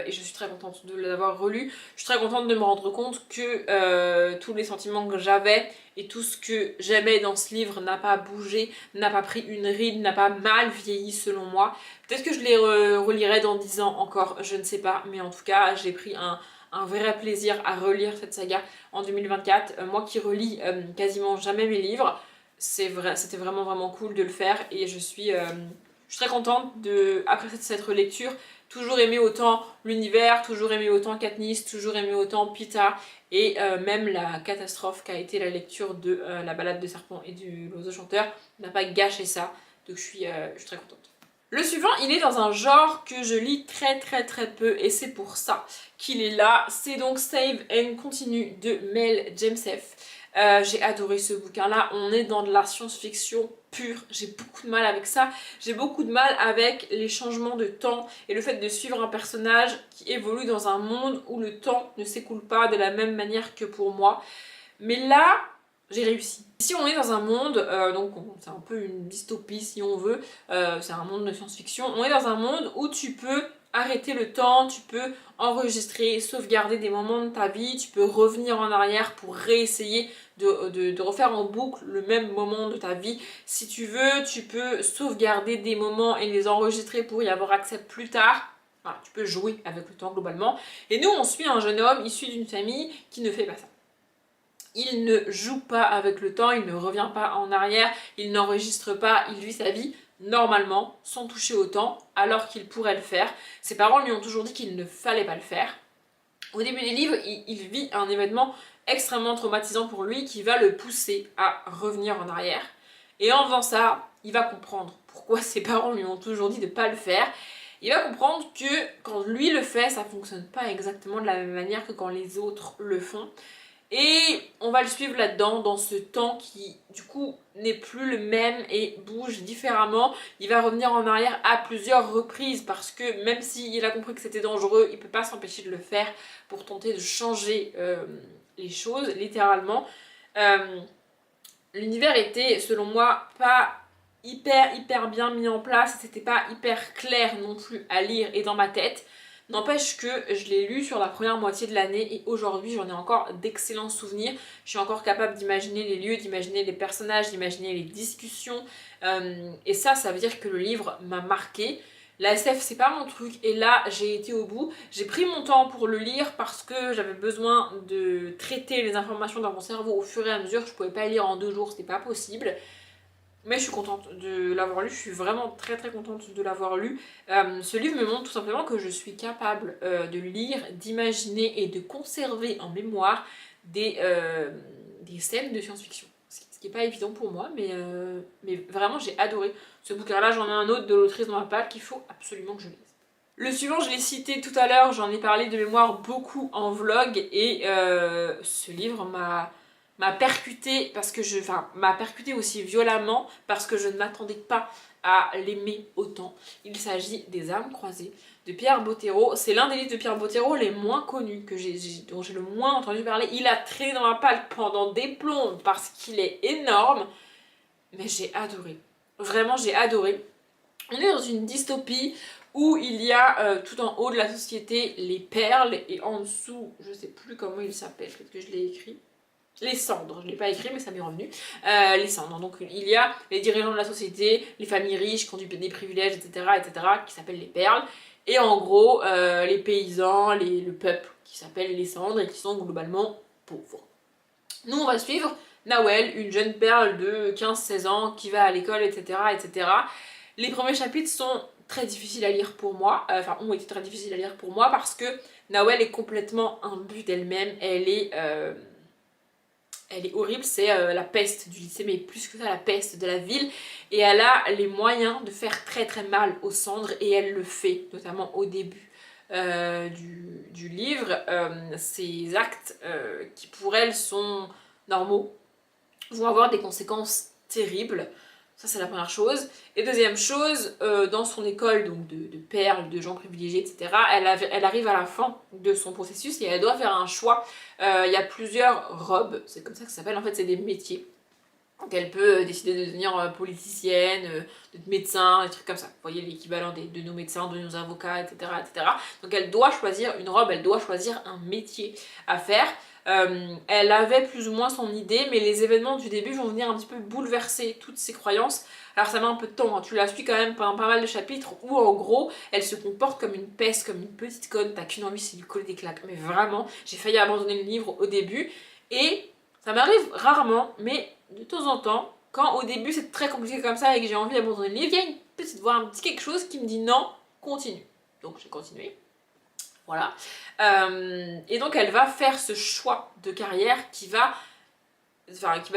je suis très contente de l'avoir relu. Je suis très contente de me rendre compte que tous les sentiments que j'avais et tout ce que j'aimais dans ce livre n'a pas bougé, n'a pas pris une ride, n'a pas mal vieilli selon moi. Peut-être que je les relirai dans 10 ans encore, je ne sais pas. Mais en tout cas, j'ai pris un vrai plaisir à relire cette saga en 2024. Moi qui relis quasiment jamais mes livres, c'était vraiment cool de le faire. Et je suis très contente après cette relecture. Toujours aimé autant l'univers, toujours aimé autant Katniss, toujours aimé autant Peeta et même la catastrophe qu'a été la lecture de La Balade de Serpent et du L'Oiseau Chanteur n'a pas gâché ça, donc je suis très contente. Le suivant, il est dans un genre que je lis très peu et c'est pour ça qu'il est là. C'est donc Save and Continue de Mel Jemsef. J'ai adoré ce bouquin-là. On est dans de la science-fiction pure. J'ai beaucoup de mal avec ça. J'ai beaucoup de mal avec les changements de temps et le fait de suivre un personnage qui évolue dans un monde où le temps ne s'écoule pas de la même manière que pour moi. Mais là, j'ai réussi. Ici, on est dans un monde, donc c'est un peu une dystopie si on veut, c'est un monde de science-fiction. On est dans un monde où tu peux arrêter le temps, tu peux enregistrer, sauvegarder des moments de ta vie, tu peux revenir en arrière pour réessayer de refaire en boucle le même moment de ta vie. Si tu veux, tu peux sauvegarder des moments et les enregistrer pour y avoir accès plus tard. Voilà, tu peux jouer avec le temps globalement. Et nous, on suit un jeune homme issu d'une famille qui ne fait pas ça. Il ne joue pas avec le temps, il ne revient pas en arrière, il n'enregistre pas, il vit sa vie normalement, sans toucher au temps, alors qu'il pourrait le faire. Ses parents lui ont toujours dit qu'il ne fallait pas le faire. Au début des livres, il vit un événement extrêmement traumatisant pour lui qui va le pousser à revenir en arrière. Et en faisant ça, il va comprendre pourquoi ses parents lui ont toujours dit de ne pas le faire. Il va comprendre que quand lui le fait, ça ne fonctionne pas exactement de la même manière que quand les autres le font. Et on va le suivre là-dedans, dans ce temps qui, du coup, n'est plus le même et bouge différemment. Il va revenir en arrière à plusieurs reprises parce que même s'il a compris que c'était dangereux, il ne peut pas s'empêcher de le faire pour tenter de changer les choses, littéralement. L'univers était, selon moi, pas hyper bien mis en place. C'était pas hyper clair non plus à lire et dans ma tête. N'empêche que je l'ai lu sur la première moitié de l'année et aujourd'hui j'en ai encore d'excellents souvenirs. Je suis encore capable d'imaginer les lieux, d'imaginer les personnages, d'imaginer les discussions. Et ça veut dire que le livre m'a marqué. La SF c'est pas mon truc et là j'ai été au bout. J'ai pris mon temps pour le lire parce que j'avais besoin de traiter les informations dans mon cerveau au fur et à mesure. Je pouvais pas lire en 2 jours, c'était pas possible. Mais je suis contente de l'avoir lu, je suis vraiment très contente de l'avoir lu. Ce livre me montre tout simplement que je suis capable de lire, d'imaginer et de conserver en mémoire des scènes de science-fiction. Ce qui n'est pas évident pour moi, mais vraiment j'ai adoré. Ce bouquin-là, j'en ai un autre de l'autrice dans ma palle qu'il faut absolument que je lise. Le suivant, je l'ai cité tout à l'heure, j'en ai parlé de mémoire beaucoup en vlog et ce livre m'a percuté parce que m'a percuté aussi violemment parce que je ne m'attendais pas à l'aimer autant. Il s'agit des Âmes croisées de Pierre Bottero. C'est l'un des livres de Pierre Bottero les moins connus dont j'ai le moins entendu parler. Il a traîné dans ma palle pendant des plombs parce qu'il est énorme, mais j'ai adoré. Vraiment, j'ai adoré. On est dans une dystopie où il y a tout en haut de la société les perles et en dessous, je sais plus comment il s'appelle, peut-être que je l'ai écrit. Les cendres, je ne l'ai pas écrit mais ça m'est revenu. Les cendres, donc il y a les dirigeants de la société, les familles riches qui ont des privilèges, etc., qui s'appellent les perles. Et en gros, les paysans, le peuple qui s'appelle les cendres et qui sont globalement pauvres. Nous, on va suivre Nawel, une jeune perle de 15-16 ans qui va à l'école, etc., etc. Les premiers chapitres sont très difficiles à lire pour moi, ont été très difficiles à lire pour moi parce que Nawel est complètement imbue d'elle-même, elle est horrible, c'est la peste du lycée, mais plus que ça, la peste de la ville. Et elle a les moyens de faire très mal aux cendres, et elle le fait, notamment au début du livre. Ces actes qui pour elle sont normaux vont avoir des conséquences terribles. Ça, c'est la première chose. Et deuxième chose, dans son école donc de perles, de gens privilégiés, etc., elle arrive à la fin de son processus et elle doit faire un choix. Il y a plusieurs robes, c'est comme ça que ça s'appelle, en fait, c'est des métiers. Donc elle peut décider de devenir politicienne, de médecin, des trucs comme ça. Vous voyez l'équivalent de nos médecins, de nos avocats, etc., etc. Donc elle doit choisir une robe, elle doit choisir un métier à faire. Elle avait plus ou moins son idée, mais les événements du début vont venir un petit peu bouleverser toutes ses croyances. Alors ça met un peu de temps, hein. Tu la suis quand même pendant pas mal de chapitres où en gros elle se comporte comme une peste, comme une petite conne, t'as qu'une envie c'est de lui coller des claques. Mais vraiment, j'ai failli abandonner le livre au début et ça m'arrive rarement, mais de temps en temps, quand au début c'est très compliqué comme ça et que j'ai envie d'abandonner le livre, il y a une petite voix, un petit quelque chose qui me dit non, continue. Donc j'ai continué. Voilà. Et donc elle va faire ce choix de carrière qui va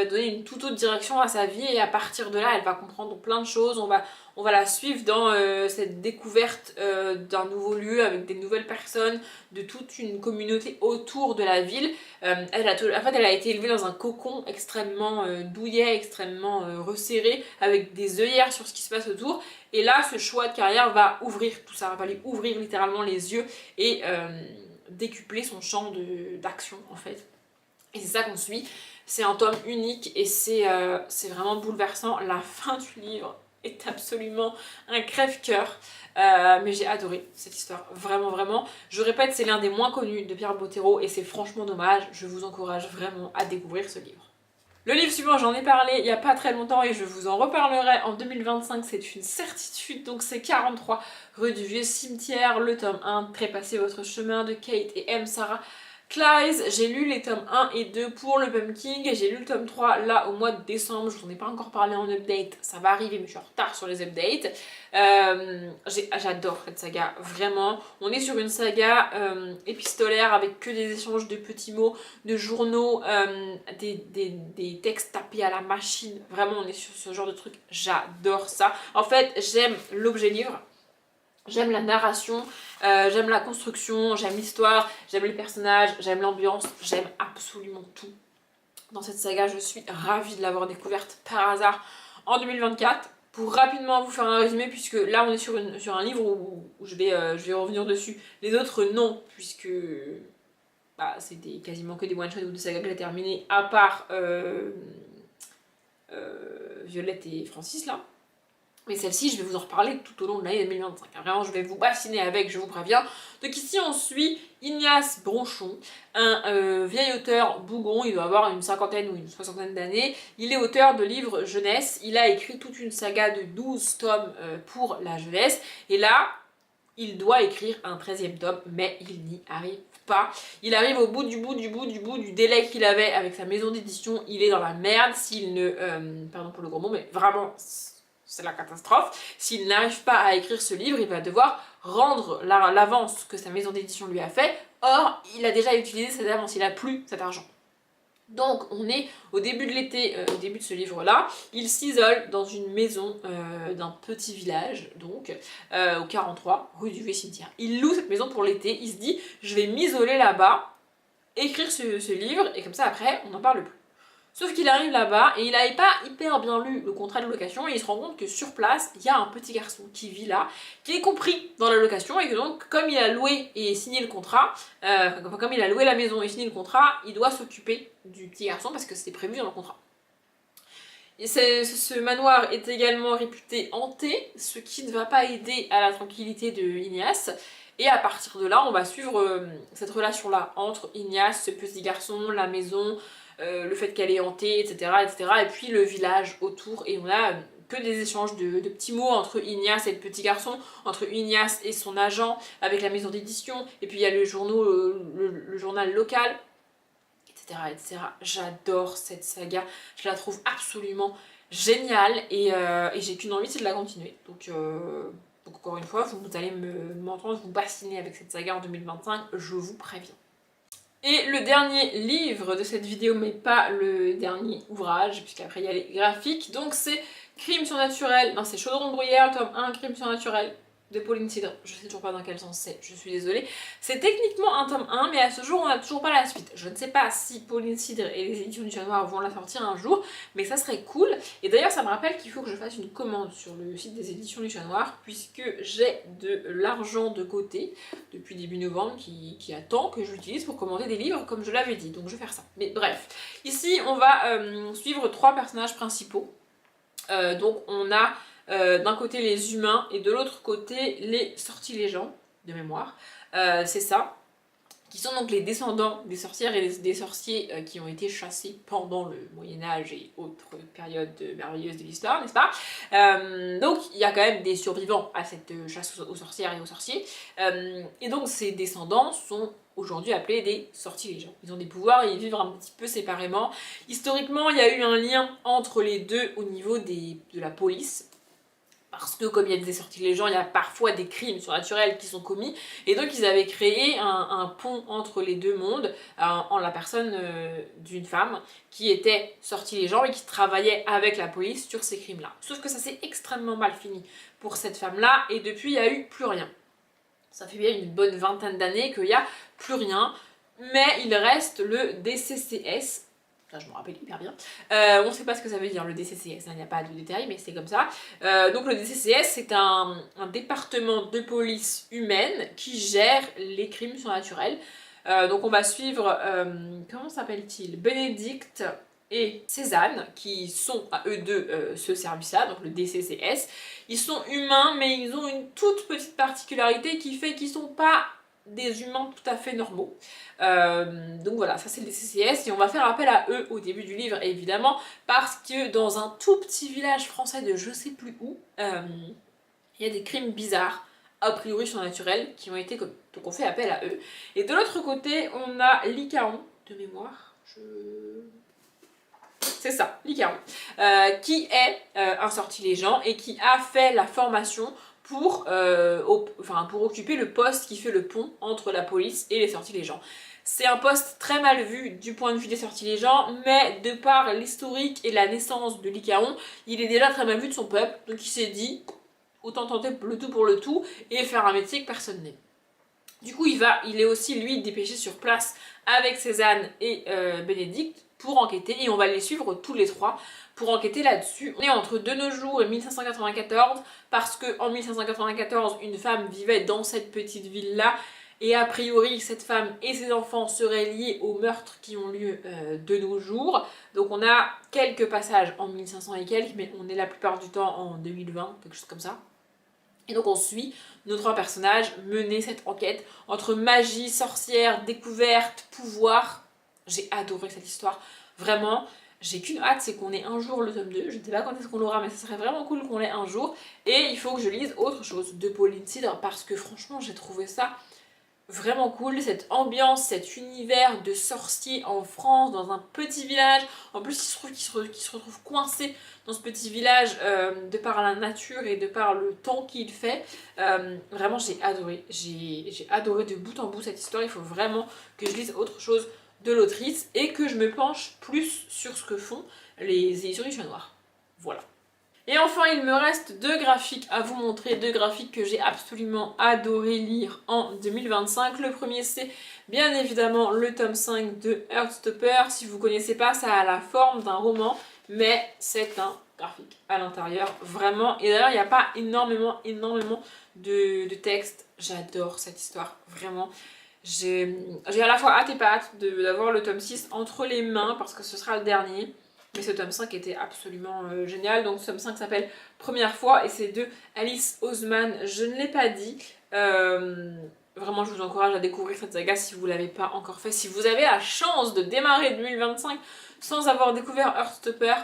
donner une toute autre direction à sa vie et à partir de là elle va comprendre plein de choses, on va la suivre dans cette découverte d'un nouveau lieu avec des nouvelles personnes, de toute une communauté autour de la ville. Elle a été élevée dans un cocon extrêmement douillet, extrêmement resserré, avec des œillères sur ce qui se passe autour, et là ce choix de carrière va ouvrir tout ça, va lui ouvrir littéralement les yeux et décupler son champ d'action en fait. Et c'est ça qu'on suit. C'est un tome unique et c'est vraiment bouleversant. La fin du livre est absolument un crève-cœur. Mais j'ai adoré cette histoire, vraiment vraiment. Je répète, c'est l'un des moins connus de Pierre Bottero et c'est franchement dommage. Je vous encourage vraiment à découvrir ce livre. Le livre suivant, j'en ai parlé il n'y a pas très longtemps et je vous en reparlerai en 2025, c'est une certitude. Donc c'est 43 rue du Vieux Cimetière, le tome 1, Trépassez votre chemin de Kate et M. Sarah Clise. J'ai lu les tomes 1 et 2 pour le Pumpkin et j'ai lu le tome 3 là au mois de décembre. Je vous en ai pas encore parlé en update, ça va arriver mais je suis en retard sur les updates. J'adore cette saga, vraiment. On est sur une saga épistolaire avec que des échanges de petits mots, de journaux, des textes tapés à la machine. Vraiment, on est sur ce genre de truc, j'adore ça. En fait, j'aime l'objet livre. J'aime la narration, j'aime la construction, j'aime l'histoire, j'aime les personnages, j'aime l'ambiance, j'aime absolument tout. Dans cette saga, je suis ravie de l'avoir découverte par hasard en 2024. Pour rapidement vous faire un résumé, puisque là on est sur un livre où je vais revenir dessus. Les autres non, puisque c'était quasiment que des one-shots ou des sagas que j'ai terminées, à part Violette et Francis là. Mais celle-ci, je vais vous en reparler tout au long de l'année 2025. Vraiment, je vais vous bassiner avec, je vous préviens. Donc ici, on suit Ignace Bronchon, un vieil auteur bougon. Il doit avoir une cinquantaine ou une soixantaine d'années. Il est auteur de livres jeunesse. Il a écrit toute une saga de 12 tomes pour la jeunesse. Et là, il doit écrire un 13e tome, mais il n'y arrive pas. Il arrive au bout du délai qu'il avait avec sa maison d'édition. Il est dans la merde s'il ne... pardon pour le gros mot, mais vraiment... c'est la catastrophe. S'il n'arrive pas à écrire ce livre, il va devoir rendre l'avance que sa maison d'édition lui a fait. Or, il a déjà utilisé cette avance, il n'a plus cet argent. Donc, on est au début de l'été, au début de ce livre-là. Il s'isole dans une maison d'un petit village, donc au 43, rue du Vieux Cimetière. Il loue cette maison pour l'été. Il se dit, je vais m'isoler là-bas, écrire ce livre, et comme ça, après, on n'en parle plus. Sauf qu'il arrive là-bas et il n'avait pas hyper bien lu le contrat de location et il se rend compte que sur place, il y a un petit garçon qui vit là, qui est compris dans la location et que donc, comme il a loué et signé le contrat, comme il a loué la maison et signé le contrat, il doit s'occuper du petit garçon parce que c'était prévu dans le contrat. Et ce manoir est également réputé hanté, ce qui ne va pas aider à la tranquillité de Ignace. Et à partir de là, on va suivre cette relation-là entre Ignace, ce petit garçon, la maison, le fait qu'elle est hantée, etc., etc. Et puis le village autour. Et on a que des échanges de petits mots entre Ignace et le petit garçon, entre Ignace et son agent, avec la maison d'édition. Et puis il y a le journal local, etc., etc. J'adore cette saga. Je la trouve absolument géniale. Et j'ai qu'une envie, c'est de la continuer. Donc encore une fois, vous allez m'entendre vous bassiner avec cette saga en 2025, je vous préviens. Et le dernier livre de cette vidéo, mais pas le dernier ouvrage, puisqu'après il y a les graphiques, donc c'est Crime surnaturel, non c'est Chaudron de bruyère, tome 1, Crime surnaturel, de Pauline Cidre, je sais toujours pas dans quel sens c'est, je suis désolée. C'est techniquement un tome 1, mais à ce jour on n'a toujours pas la suite. Je ne sais pas si Pauline Cidre et les éditions du Chat Noir vont la sortir un jour, mais ça serait cool. Et d'ailleurs ça me rappelle qu'il faut que je fasse une commande sur le site des éditions du Chat Noir, puisque j'ai de l'argent de côté depuis début novembre qui attend que j'utilise pour commander des livres comme je l'avais dit, donc je vais faire ça. Mais bref, ici on va suivre 3 personnages principaux. Donc on a d'un côté les humains et de l'autre côté les sortilèges de mémoire, c'est ça, qui sont donc les descendants des sorcières et des sorciers qui ont été chassés pendant le Moyen-Âge et autres périodes merveilleuses de l'histoire, n'est-ce pas? Donc il y a quand même des survivants à cette chasse aux sorcières et aux sorciers, et donc ces descendants sont aujourd'hui appelés des sortilèges. Ils ont des pouvoirs et ils vivent un petit peu séparément. Historiquement, il y a eu un lien entre les deux au niveau de la police, parce que comme il y a des sortilèges, il y a parfois des crimes surnaturels qui sont commis, et donc ils avaient créé un pont entre les deux mondes, en la personne d'une femme qui était sortilège et qui travaillait avec la police sur ces crimes-là. Sauf que ça s'est extrêmement mal fini pour cette femme-là, et depuis il n'y a eu plus rien. Ça fait bien une bonne vingtaine d'années qu'il n'y a plus rien, mais il reste le DCCS. Ça, je me rappelle hyper bien. On ne sait pas ce que ça veut dire le DCCS, il n'y a pas de détails, mais c'est comme ça. Donc le DCCS, c'est un département de police humaine qui gère les crimes surnaturels. Donc on va suivre, comment s'appelle-t-il, Bénédicte et Cézanne, qui sont à eux deux ce service-là, donc le DCCS. Ils sont humains, mais ils ont une toute petite particularité qui fait qu'ils ne sont pas des humains tout à fait normaux. Donc voilà, ça c'est le DCCS, et on va faire appel à eux au début du livre, évidemment, parce que dans un tout petit village français de je sais plus où, il y a des crimes bizarres, a priori surnaturels, qui ont été commis. Donc on fait appel à eux. Et de l'autre côté, on a Lycaon, de mémoire, c'est ça, Lycaon, qui est un sortilège et qui a fait la formation pour occuper le poste qui fait le pont entre la police et les sortilèges. C'est un poste très mal vu du point de vue des sortilèges, mais de par l'historique et la naissance de Lycaon, il est déjà très mal vu de son peuple, donc il s'est dit, autant tenter le tout pour le tout et faire un métier que personne n'aime. Du coup, il est aussi, lui, dépêché sur place avec Cézanne et Bénédicte pour enquêter, et on va les suivre tous les trois pour enquêter là-dessus. On est entre de nos jours et 1594, parce qu'en 1594, une femme vivait dans cette petite ville-là, et a priori, cette femme et ses enfants seraient liés aux meurtres qui ont lieu de nos jours. Donc on a quelques passages en 1500 et quelques, mais on est la plupart du temps en 2020, quelque chose comme ça. Et donc on suit nos 3 personnages mener cette enquête entre magie, sorcière, découverte, pouvoir. J'ai adoré cette histoire, vraiment. J'ai qu'une hâte, c'est qu'on ait un jour le tome 2. Je ne sais pas quand est-ce qu'on l'aura, mais ce serait vraiment cool qu'on l'ait un jour. Et il faut que je lise autre chose de Pauline Cidre, parce que franchement j'ai trouvé ça vraiment cool, cette ambiance, cet univers de sorciers en France, dans un petit village. En plus, il se trouve qu'il se retrouve coincé dans ce petit village de par la nature et de par le temps qu'il fait. Vraiment, j'ai adoré. J'ai adoré de bout en bout cette histoire. Il faut vraiment que je lise autre chose de l'autrice et que je me penche plus sur ce que font les éditions du Chat Noir. Voilà. Et enfin, il me reste 2 graphiques à vous montrer, 2 graphiques que j'ai absolument adoré lire en 2025. Le premier, c'est bien évidemment le tome 5 de Heartstopper. Si vous ne connaissez pas, ça a la forme d'un roman, mais c'est un graphique à l'intérieur, vraiment. Et d'ailleurs, il n'y a pas énormément de texte. J'adore cette histoire, vraiment. J'ai à la fois hâte et pas hâte d'avoir le tome 6 entre les mains, parce que ce sera le dernier. Mais ce tome 5 était absolument génial. Donc ce tome 5 s'appelle Première fois et c'est de Alice Oseman. Je ne l'ai pas dit. Vraiment, je vous encourage à découvrir cette saga si vous ne l'avez pas encore fait. Si vous avez la chance de démarrer 2025 sans avoir découvert Heartstopper,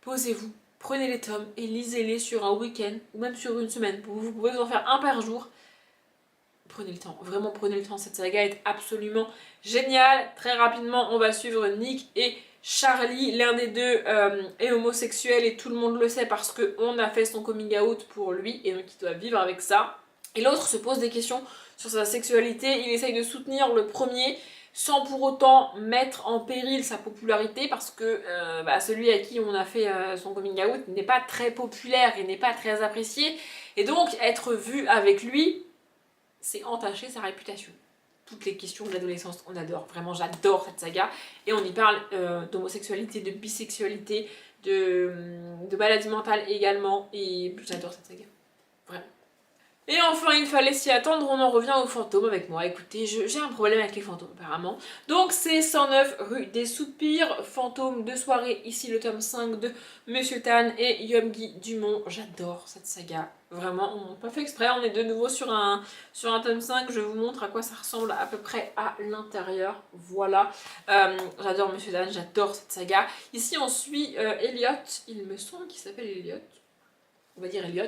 posez-vous, prenez les tomes et lisez-les sur un week-end ou même sur une semaine. Vous pouvez vous en faire un par jour. Prenez le temps, vraiment prenez le temps. Cette saga est absolument géniale. Très rapidement, on va suivre Nick et Charlie, l'un des deux est homosexuel et tout le monde le sait parce qu'on a fait son coming out pour lui et donc il doit vivre avec ça. Et l'autre se pose des questions sur sa sexualité, il essaye de soutenir le premier sans pour autant mettre en péril sa popularité parce que celui à qui on a fait son coming out n'est pas très populaire et n'est pas très apprécié. Et donc être vu avec lui, c'est entacher sa réputation. Toutes les questions de l'adolescence, on adore, vraiment j'adore cette saga. Et on y parle d'homosexualité, de bisexualité, de maladie mentale également. Et j'adore cette saga, vraiment. Et enfin, il fallait s'y attendre, on en revient aux fantômes avec moi. Écoutez, j'ai un problème avec les fantômes apparemment. Donc c'est 109 rue des Soupirs, fantôme de soirée, ici le tome 5 de Monsieur Tan et Yoongi Dumont. J'adore cette saga, vraiment, on n'a pas fait exprès, on est de nouveau sur un tome 5, je vous montre à quoi ça ressemble à peu près à l'intérieur, voilà. J'adore Monsieur Tan, j'adore cette saga. Ici on suit Elliot, il me semble qu'il s'appelle Elliot. On va dire Elliot.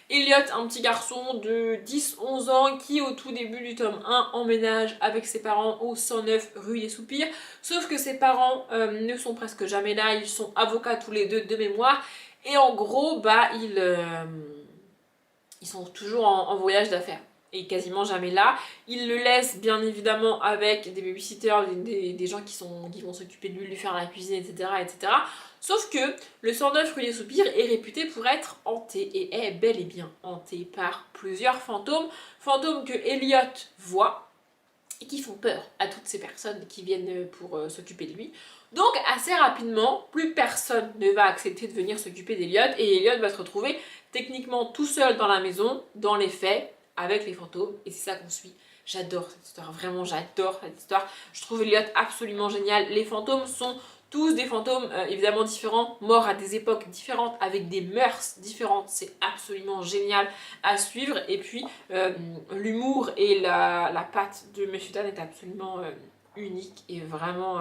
Elliot, un petit garçon de 10-11 ans qui au tout début du tome 1 emménage avec ses parents au 109 rue des Soupirs. Sauf que ses parents ne sont presque jamais là, ils sont avocats tous les deux de mémoire. Et en gros, ils sont toujours en voyage d'affaires. Et quasiment jamais là. Ils le laissent bien évidemment avec des babysitters, des gens qui vont s'occuper de lui faire la cuisine, etc., etc. Sauf que le 109 rue des Soupirs est réputé pour être hanté et est bel et bien hanté par plusieurs fantômes. Fantômes que Elliot voit et qui font peur à toutes ces personnes qui viennent pour s'occuper de lui. Donc assez rapidement, plus personne ne va accepter de venir s'occuper d'Elliot et Elliot va se retrouver techniquement tout seul dans la maison, dans les faits, avec les fantômes, et c'est ça qu'on suit. J'adore cette histoire, vraiment j'adore cette histoire. Je trouve Elliot absolument génial. Les fantômes sont tous des fantômes évidemment différents, morts à des époques différentes, avec des mœurs différentes. C'est absolument génial à suivre. Et puis l'humour et la patte de Monsieur Tan est absolument unique et vraiment...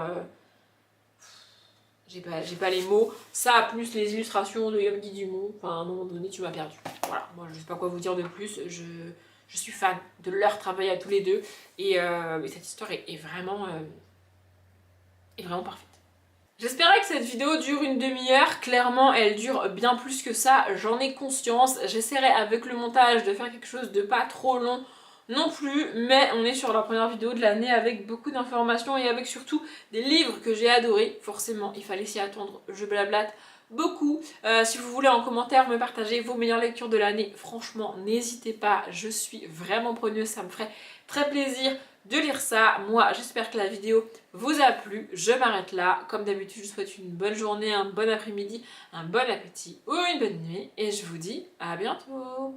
j'ai pas les mots. Ça, plus les illustrations de Yoongi Dumont, enfin à un moment donné tu m'as perdu. Voilà, moi je sais pas quoi vous dire de plus. Je suis fan de leur travail à tous les deux. Et cette histoire est vraiment parfaite. J'espérais que cette vidéo dure une demi-heure, clairement elle dure bien plus que ça, j'en ai conscience. J'essaierai avec le montage de faire quelque chose de pas trop long non plus, mais on est sur la première vidéo de l'année avec beaucoup d'informations et avec surtout des livres que j'ai adorés. Forcément, il fallait s'y attendre, je blablate beaucoup. Si vous voulez en commentaire me partager vos meilleures lectures de l'année, franchement n'hésitez pas, je suis vraiment preneuse, ça me ferait très plaisir de lire ça. Moi j'espère que la vidéo vous a plu, je m'arrête là. Comme d'habitude je vous souhaite une bonne journée, un bon après-midi, un bon appétit ou une bonne nuit et je vous dis à bientôt.